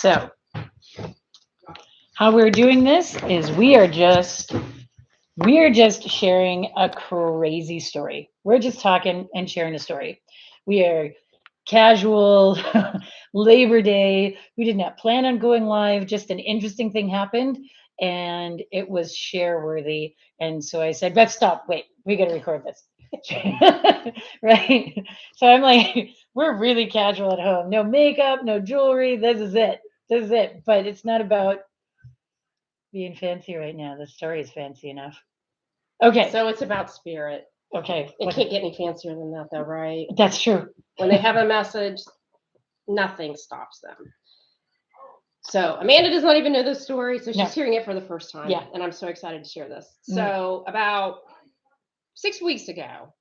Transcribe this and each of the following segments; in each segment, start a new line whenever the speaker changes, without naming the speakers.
So, how we're doing this is we are just sharing a crazy story. We're just talking and sharing a story. We are casual Labor Day. We did not plan on going live. Just an interesting thing happened and it was share worthy. And so I said, Beth, stop. Wait, we got to record this. Right. So I'm like, we're really casual at home. No makeup, no jewelry. This is it. This is it. But it's not about being fancy right now. The story is fancy enough. Okay.
So it's about spirit.
Okay.
It can't get any fancier than that, though, right?
That's true.
When they have a message, nothing stops them. So Amanda does not even know this story, so she's hearing it for the first time.
Yeah.
And I'm so excited to share this. So about 6 weeks ago,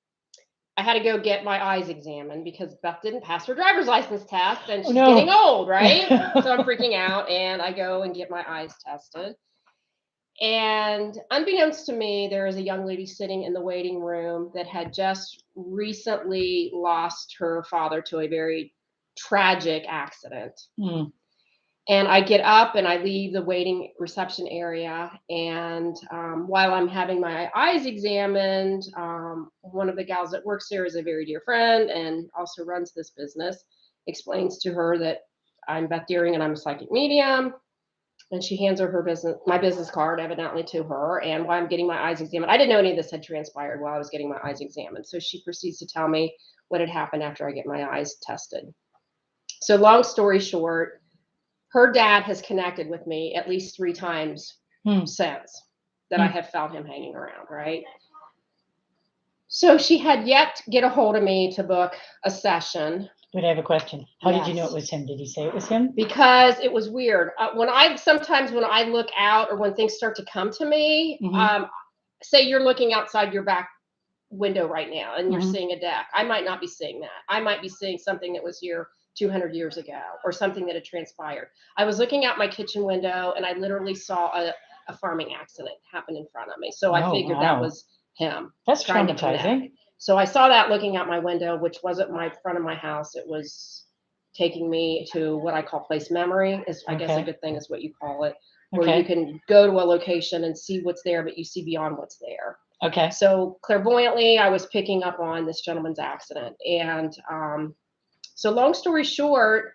I had to go get my eyes examined because Beth didn't pass her driver's license test and she's getting old, right? So I'm freaking out and I go and get my eyes tested. And unbeknownst to me, there is a young lady sitting in the waiting room that had just recently lost her father to a very tragic accident. And I get up and I leave the waiting reception area. And while I'm having my eyes examined, one of the gals that works there is a very dear friend and also runs this business, explains to her that I'm Beth Dearing and I'm a psychic medium. And she hands her my business card, evidently, to her. And while I'm getting my eyes examined, I didn't know any of this had transpired while I was getting my eyes examined. So she proceeds to tell me what had happened after I get my eyes tested. So long story short, her dad has connected with me at least 3 times since that I have felt him hanging around, right? So she had yet to get a hold of me to book a session.
But I have a question. How did you know it was him? Did he say it was him?
Because it was weird. Sometimes when I look out or when things start to come to me, say you're looking outside your back window right now and you're seeing a deck. I might not be seeing that. I might be seeing something that was here 200 years ago or something that had transpired. I was looking out my kitchen window and I literally saw a farming accident happen in front of me. So I figured that was him.
That's traumatizing.
So I saw that looking out my window, which wasn't my front of my house. It was taking me to what I call place memory. I guess a good thing is what you call it, where you can go to a location and see what's there, but you see beyond what's there.
Okay.
So clairvoyantly, I was picking up on this gentleman's accident. And so long story short,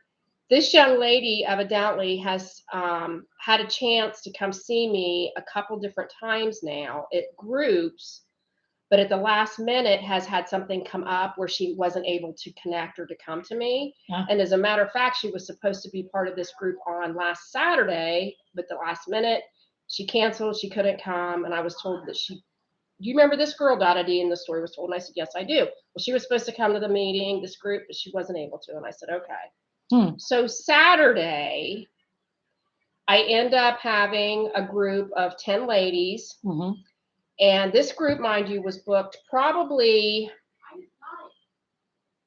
this young lady evidently has had a chance to come see me a couple different times now at groups, but at the last minute has had something come up where she wasn't able to connect or to come to me. And as a matter of fact, she was supposed to be part of this group on last Saturday, but the last minute she canceled, she couldn't come. And I was told that do you remember this girl, Dada-Dee? And the story was told. And I said, yes, I do. Well, she was supposed to come to the meeting, this group, but she wasn't able to. And I said, okay. So Saturday, I end up having a group of 10 ladies. And this group, mind you, was booked probably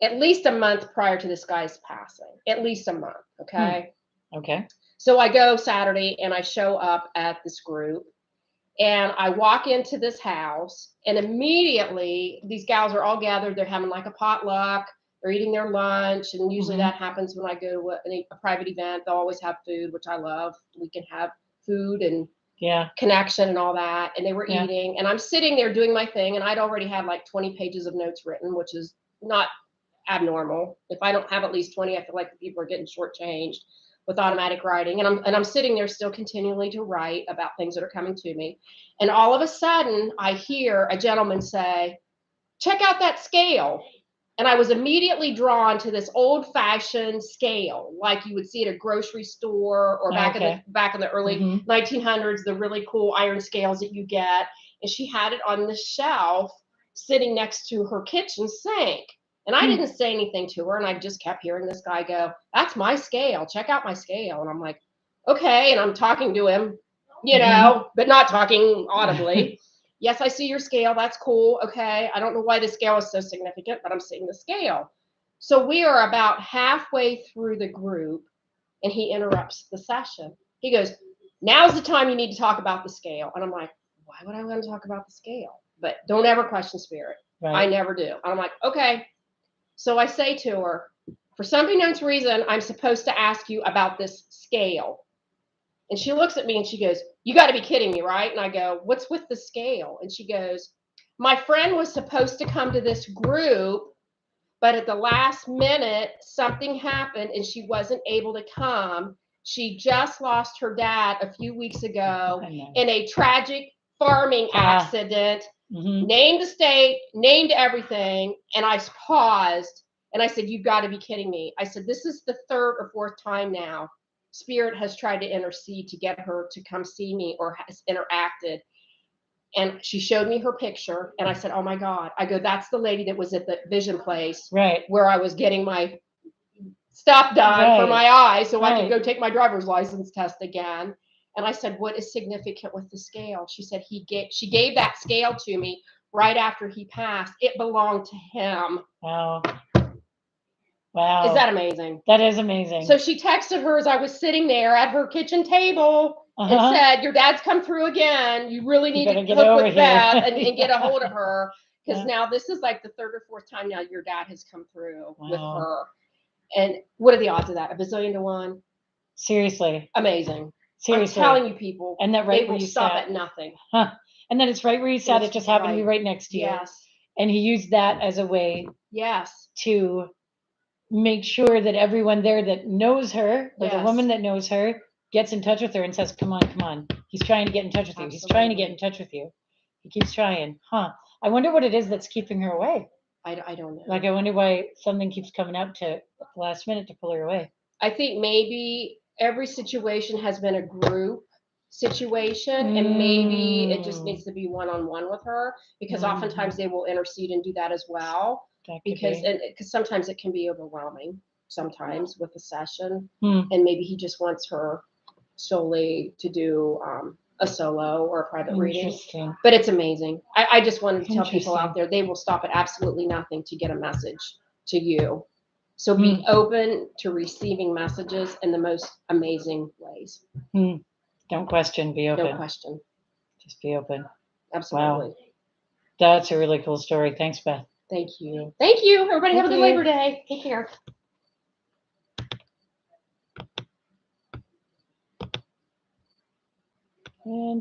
at least a month prior to this guy's passing. At least a month, okay?
Okay.
So I go Saturday and I show up at this group. And I walk into this house and immediately these gals are all gathered. They're having like a potluck. They're eating their lunch. And usually that happens when I go to a private event. They'll always have food, which I love. We can have food and connection and all that. And they were eating. And I'm sitting there doing my thing. And I'd already had like 20 pages of notes written, which is not abnormal. If I don't have at least 20, I feel like the people are getting shortchanged with automatic writing. And I'm sitting there still continually to write about things that are coming to me. And all of a sudden I hear a gentleman say, check out that scale. And I was immediately drawn to this old fashioned scale, like you would see at a grocery store or back in the early 1900s, the really cool iron scales that you get. And she had it on the shelf sitting next to her kitchen sink. And I didn't say anything to her, and I just kept hearing this guy go, that's my scale. Check out my scale. And I'm like, okay. And I'm talking to him, but not talking audibly. Yes, I see your scale. That's cool. Okay. I don't know why the scale is so significant, but I'm seeing the scale. So we are about halfway through the group, and he interrupts the session. He goes, now's the time you need to talk about the scale. And I'm like, why would I want to talk about the scale? But don't ever question spirit. Right. I never do. And I'm like, okay. So I say to her, For some unknown reason, I'm supposed to ask you about this scale. And she looks at me and she goes, you got to be kidding me, right? And I go, what's with the scale? And she goes, my friend was supposed to come to this group, but at the last minute, something happened and she wasn't able to come. She just lost her dad a few weeks ago in a tragic farming accident, named the state, named everything. And I paused and I said, you've got to be kidding me. I said, this is the third or fourth time now Spirit has tried to intercede to get her to come see me or has interacted. And she showed me her picture and I said, oh my God. I go, that's the lady that was at the vision place where I was getting my stuff done for my eyes so I could go take my driver's license test again. And I said, what is significant with the scale? She said, she gave that scale to me right after he passed. It belonged to him.
Wow. Wow.
Is that amazing?
That is amazing.
So she texted her as I was sitting there at her kitchen table and said, your dad's come through again. You really need to hook with Beth and get a hold of her. Because now this is like the third or fourth time now your dad has come through with her. And what are the odds of that? 1,000,000,000 to 1?
Seriously.
Amazing.
Seriously.
I'm telling you, people.
And that
they will stop at nothing.
And then it's right where you sat. It just happened to be right next to you.
Yes.
And he used that as a way to make sure that everyone there that knows her, or the woman that knows her, gets in touch with her and says, come on, come on. He's trying to get in touch with you. He's trying to get in touch with you. He keeps trying. I wonder what it is that's keeping her away.
I don't know.
Like, I wonder why something keeps coming up to the last minute to pull her away.
I think maybe every situation has been a group situation, and maybe it just needs to be one-on-one with her, because oftentimes they will intercede and do that as well. Because sometimes it can be overwhelming sometimes with a session, and maybe he just wants her solely to do a solo or a private reading. But it's amazing. I just wanted to tell people out there, they will stop at absolutely nothing to get a message to you. So be open to receiving messages in the most amazing ways.
Don't question, be open.
Don't question.
Just be open.
Absolutely.
Wow. That's a really cool story. Thanks, Beth.
Thank you. Thank you. Everybody have a good Labor Day. Take care.
And